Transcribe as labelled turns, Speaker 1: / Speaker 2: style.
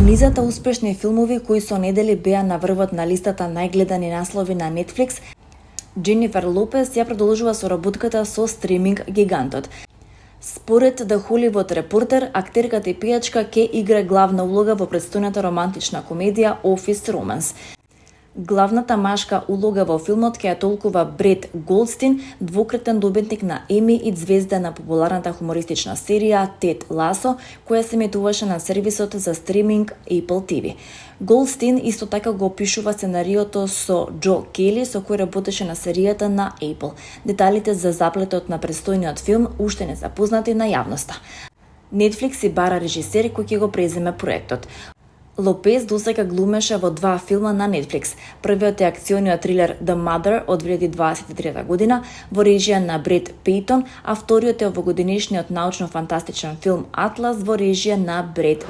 Speaker 1: Во низата успешни филмови кои со недели беа на врвот на листата најгледани наслови на Netflix, Дженифер Лопес ја продолжува соработката со стриминг гигантот. Според The Hollywood Reporter, актерката и пејачка ќе игра главна улога во претстојната романтична комедија Office Romance. Главната машка улога во филмот ќе ја толкува Брет Голдстин, двократен добитник на Еми и звезда на популарната хумористична серија Тед Ласо, која се емитуваше на сервисот за стриминг Apple TV. Голдстин исто така го опишува сценариото со Џо Кели, со кој работеше на серијата на Apple. Деталите за заплетот на престојниот филм уште не се познати на јавноста. Netflix си бара режисер кој ќе го преземе проектот. Лопес досега глумеше во 2 филма на Netflix. Првиот е акциониот трилер The Mother од 2023 година во режија на Бред Пейтон, а вториот е овогодишниот научно-фантастичен филм Атлас во режија на Бред